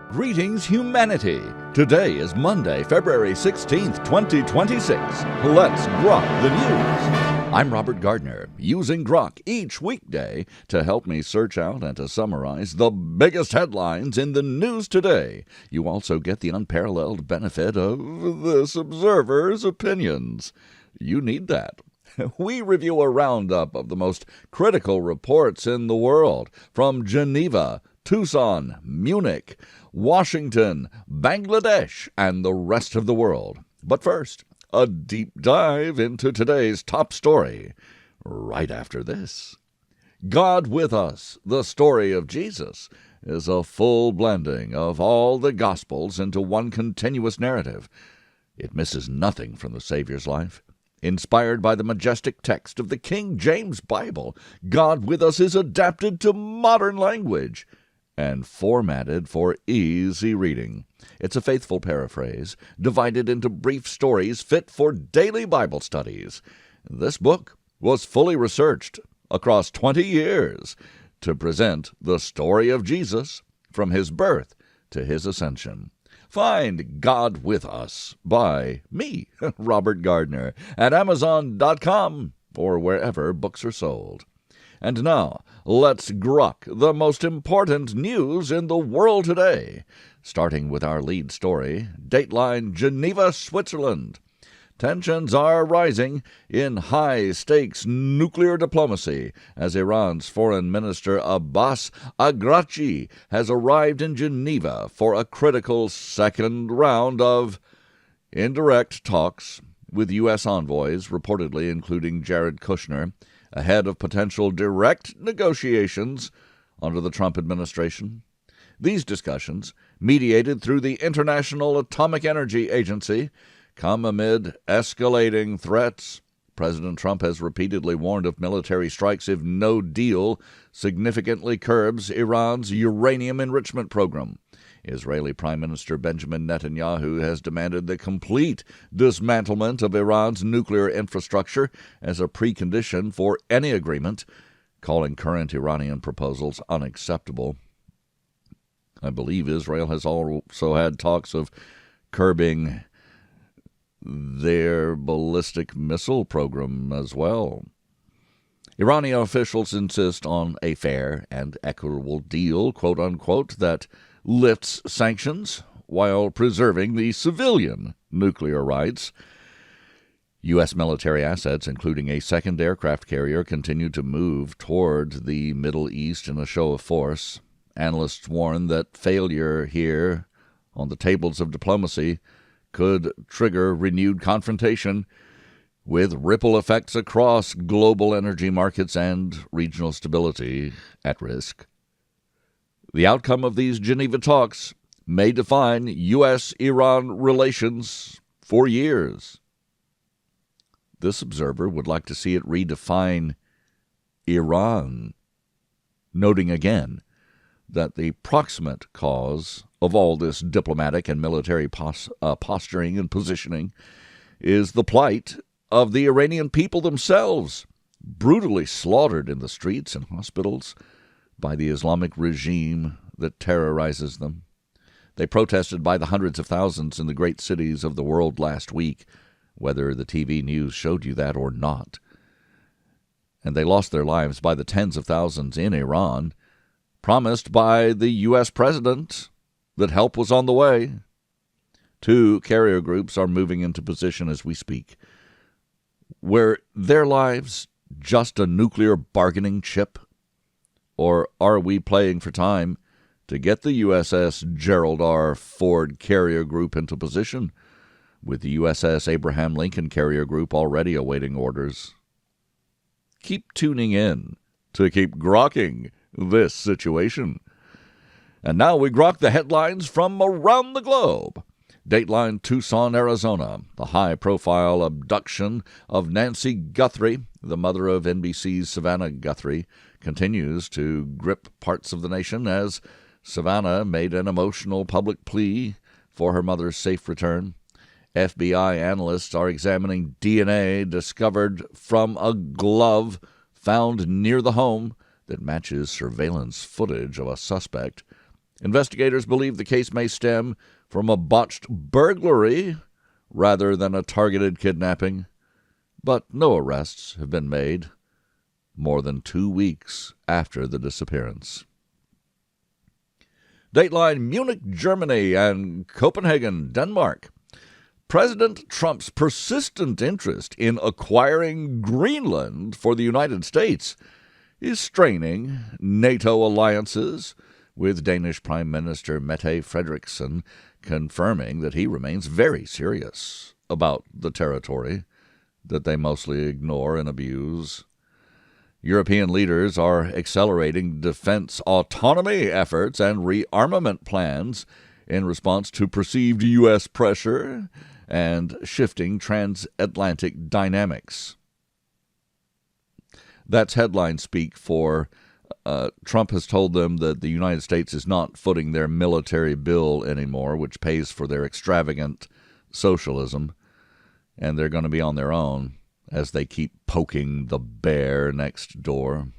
Greetings, humanity. Today is Monday, February 16th, 2026. Let's Grok the news. I'm Robert Gardner, using Grok each weekday to help me search out and to summarize the biggest headlines in the news today. You also get the unparalleled benefit of this observer's opinions. You need that. We review a roundup of the most critical reports in the world, from Geneva, Tucson, Munich, Washington, Bangladesh, and the rest of the world. But first, a deep dive into today's top story, right after this. God with Us, the story of Jesus, is a full blending of all the Gospels into one continuous narrative. It misses nothing from the Savior's life. Inspired by the majestic text of the King James Bible, God with Us is adapted to modern language and formatted for easy reading. It's a faithful paraphrase, divided into brief stories fit for daily Bible studies. This book was fully researched across 20 years to present the story of Jesus from his birth to his ascension. Find God with Us by me, Robert Gardner, at Amazon.com or wherever books are sold. And now, let's grok the most important news in the world today, starting with our lead story, Dateline Geneva, Switzerland. Tensions are rising in high-stakes nuclear diplomacy as Iran's Foreign Minister Abbas Araghchi has arrived in Geneva for a critical second round of indirect talks with U.S. envoys, reportedly including Jared Kushner, ahead of potential direct negotiations under the Trump administration. These discussions, mediated through the International Atomic Energy Agency, come amid escalating threats. President Trump has repeatedly warned of military strikes if no deal significantly curbs Iran's uranium enrichment program. Israeli Prime Minister Benjamin Netanyahu has demanded the complete dismantlement of Iran's nuclear infrastructure as a precondition for any agreement, calling current Iranian proposals unacceptable. I believe Israel has also had talks of curbing their ballistic missile program as well. Iranian officials insist on a fair and equitable deal, quote-unquote, that lifts sanctions while preserving the civilian nuclear rights. U.S. military assets, including a second aircraft carrier, continue to move toward the Middle East in a show of force. Analysts warn that failure here on the tables of diplomacy could trigger renewed confrontation with ripple effects across global energy markets and regional stability at risk. The outcome of these Geneva talks may define U.S.-Iran relations for years. This observer would like to see it redefine Iran, noting again that the proximate cause of all this diplomatic and military posturing and positioning is the plight of the Iranian people themselves, brutally slaughtered in the streets and hospitals by the Islamic regime that terrorizes them. They protested by the hundreds of thousands in the great cities of the world last week, whether the TV news showed you that or not. And they lost their lives by the tens of thousands in Iran, promised by the U.S. president that help was on the way. 2 carrier groups are moving into position as we speak. Were their lives just a nuclear bargaining chip? Or are we playing for time to get the USS Gerald R. Ford carrier group into position, with the USS Abraham Lincoln carrier group already awaiting orders? Keep tuning in to keep grokking this situation. And now we grok the headlines from around the globe. Dateline Tucson, Arizona. The high-profile abduction of Nancy Guthrie, the mother of NBC's Savannah Guthrie, continues to grip parts of the nation as Savannah made an emotional public plea for her mother's safe return. FBI analysts are examining DNA discovered from a glove found near the home that matches surveillance footage of a suspect Investigators believe the case may stem from a botched burglary rather than a targeted kidnapping, but no arrests have been made more than 2 weeks after the disappearance. Dateline Munich, Germany, and Copenhagen, Denmark. President Trump's persistent interest in acquiring Greenland for the United States is straining NATO alliances, with Danish Prime Minister Mette Frederiksen confirming that he remains very serious about the territory that they mostly ignore and abuse. European leaders are accelerating defense autonomy efforts and rearmament plans in response to perceived U.S. pressure and shifting transatlantic dynamics. That's headline speak for Trump has told them that the United States is not footing their military bill anymore, which pays for their extravagant socialism, and they're going to be on their own as they keep poking the bear next door.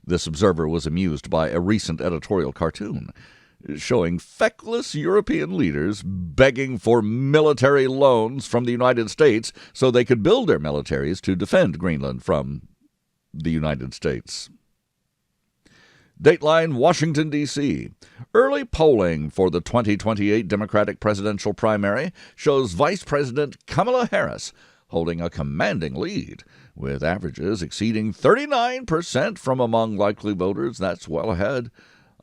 This observer was amused by a recent editorial cartoon showing feckless European leaders begging for military loans from the United States so they could build their militaries to defend Greenland from the United States. Dateline, Washington, D.C. Early polling for the 2028 Democratic presidential primary shows Vice President Kamala Harris holding a commanding lead, with averages exceeding 39% from among likely voters. That's well ahead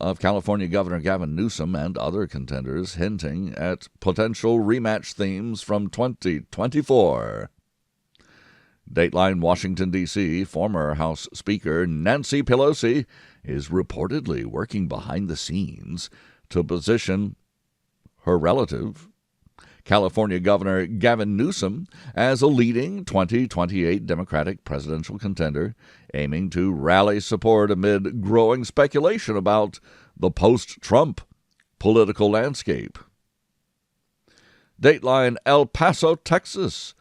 of California Governor Gavin Newsom and other contenders, hinting at potential rematch themes from 2024. Dateline, Washington, D.C. Former House Speaker Nancy Pelosi is reportedly working behind the scenes to position her relative, California Governor Gavin Newsom, as a leading 2028 Democratic presidential contender, aiming to rally support amid growing speculation about the post-Trump political landscape. Dateline, El Paso, Texas.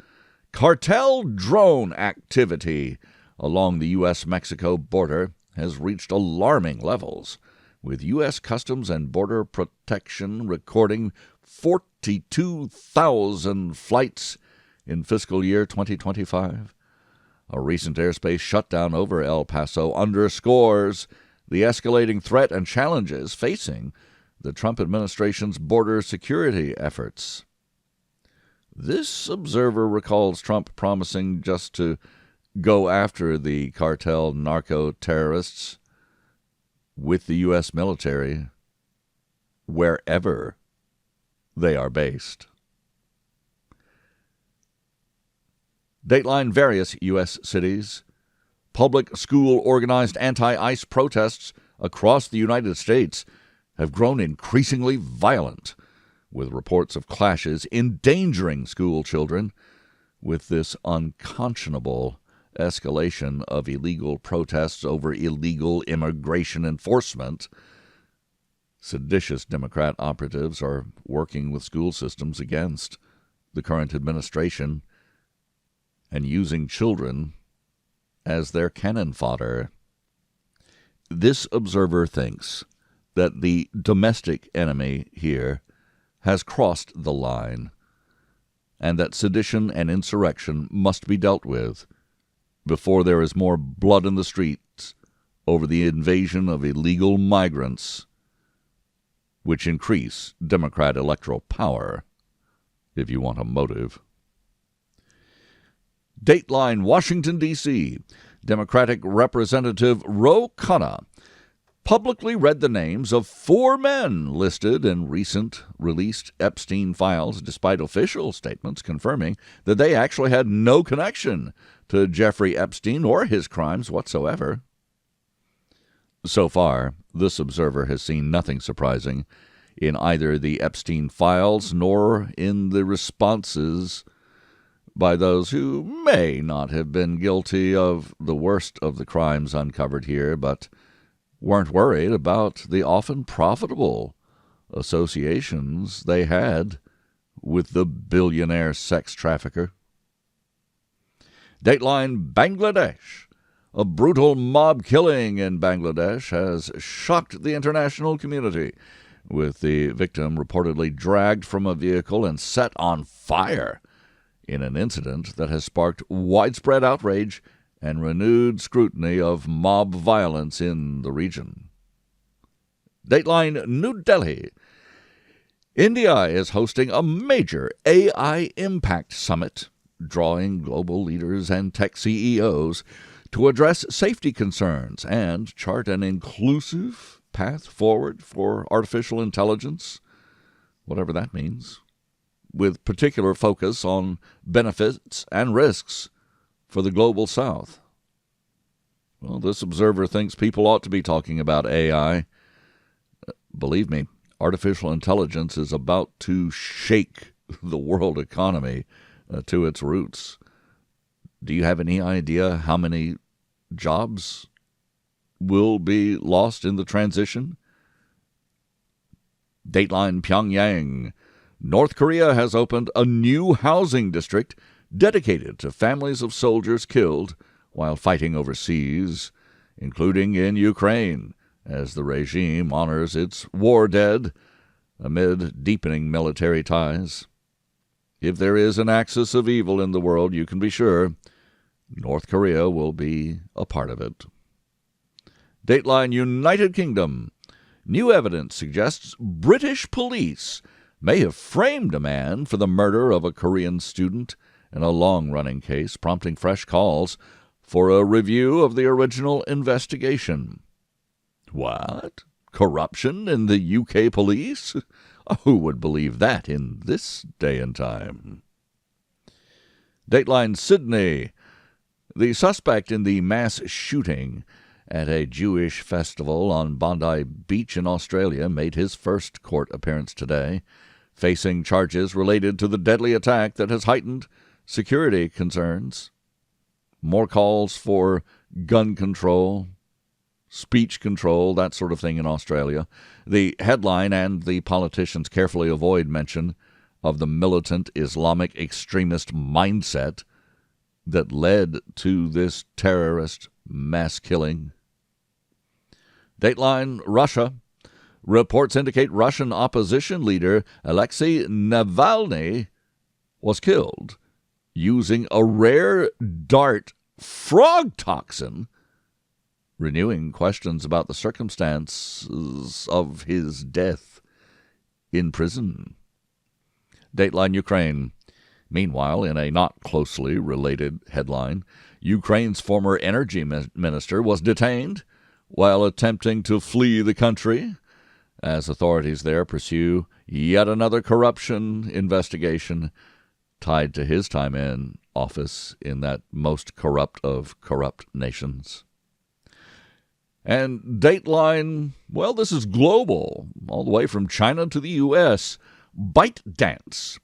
Cartel drone activity along the U.S.-Mexico border has reached alarming levels, with U.S. Customs and Border Protection recording 42,000 flights in fiscal year 2025. A recent airspace shutdown over El Paso underscores the escalating threat and challenges facing the Trump administration's border security efforts. This observer recalls Trump promising just to go after the cartel narco-terrorists with the U.S. military wherever they are based. Dateline, various U.S. cities. Public school organized anti-ICE protests across the United States have grown increasingly violent, with reports of clashes endangering school children. With this unconscionable escalation of illegal protests over illegal immigration enforcement, seditious Democrat operatives are working with school systems against the current administration and using children as their cannon fodder. This observer thinks that the domestic enemy here has crossed the line, and that sedition and insurrection must be dealt with before there is more blood in the streets over the invasion of illegal migrants, which increase Democrat electoral power, if you want a motive. Dateline, Washington, D.C. Democratic Representative Ro Khanna publicly read the names of 4 men listed in recent released Epstein files, despite official statements confirming that they actually had no connection to Jeffrey Epstein or his crimes whatsoever. So far, this observer has seen nothing surprising in either the Epstein files nor in the responses by those who may not have been guilty of the worst of the crimes uncovered here, but weren't worried about the often profitable associations they had with the billionaire sex trafficker. Dateline, Bangladesh. A brutal mob killing in Bangladesh has shocked the international community, with the victim reportedly dragged from a vehicle and set on fire in an incident that has sparked widespread outrage and renewed scrutiny of mob violence in the region. Dateline New Delhi. India is hosting a major AI Impact Summit, drawing global leaders and tech CEOs to address safety concerns and chart an inclusive path forward for artificial intelligence, whatever that means, with particular focus on benefits and risks for the global South. Well, this observer thinks people ought to be talking about AI. Believe me, artificial intelligence is about to shake the world economy to its roots. Do you have any idea how many jobs will be lost in the transition? Dateline Pyongyang. North Korea has opened a new housing district dedicated to families of soldiers killed while fighting overseas, including in Ukraine, as the regime honors its war dead amid deepening military ties. If there is an axis of evil in the world, you can be sure North Korea will be a part of it. Dateline United Kingdom. New evidence suggests British police may have framed a man for the murder of a Korean student in a long-running case, prompting fresh calls for a review of the original investigation. What? Corruption in the UK police? Who would believe that in this day and time? Dateline Sydney. The suspect in the mass shooting at a Jewish festival on Bondi Beach in Australia made his first court appearance today, facing charges related to the deadly attack that has heightened security concerns. More calls for gun control, speech control, that sort of thing in Australia. The headline and the politicians carefully avoid mention of the militant Islamic extremist mindset that led to this terrorist mass killing. Dateline Russia. Reports indicate Russian opposition leader Alexei Navalny was killed using a rare dart frog toxin, renewing questions about the circumstances of his death in prison. Dateline Ukraine. Meanwhile, in a not closely related headline, Ukraine's former energy minister was detained while attempting to flee the country, as authorities there pursue yet another corruption investigation tied to his time in office in that most corrupt of corrupt nations. And Dateline, well, this is global, all the way from China to the U.S. ByteDance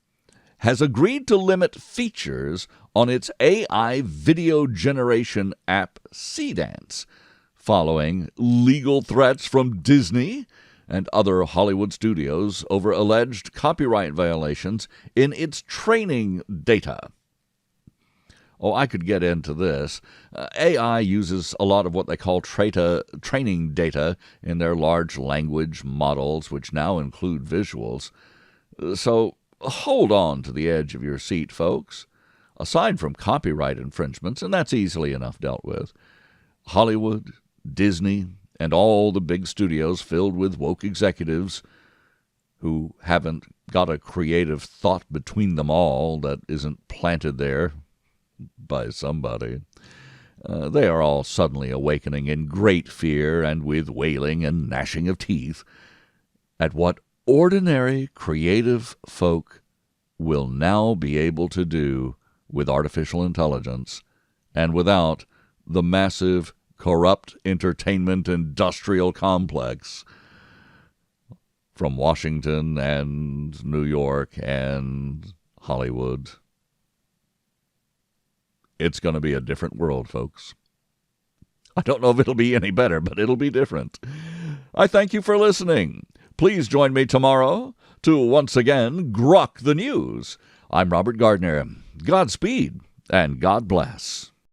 has agreed to limit features on its AI video generation app Seedance, following legal threats from Disney and other Hollywood studios over alleged copyright violations in its training data. Oh, I could get into this. AI uses a lot of what they call training data in their large language models, which now include visuals. So hold on to the edge of your seat, folks. Aside from copyright infringements, and that's easily enough dealt with, Hollywood, Disney, and all the big studios filled with woke executives who haven't got a creative thought between them all that isn't planted there by somebody. They are all suddenly awakening in great fear and with wailing and gnashing of teeth at what ordinary creative folk will now be able to do with artificial intelligence and without the massive corrupt entertainment industrial complex from Washington and New York and Hollywood. It's going to be a different world, folks. I don't know if it'll be any better, but it'll be different. I thank you for listening. Please join me tomorrow to once again grok the news. I'm Robert Gardner. Godspeed and God bless.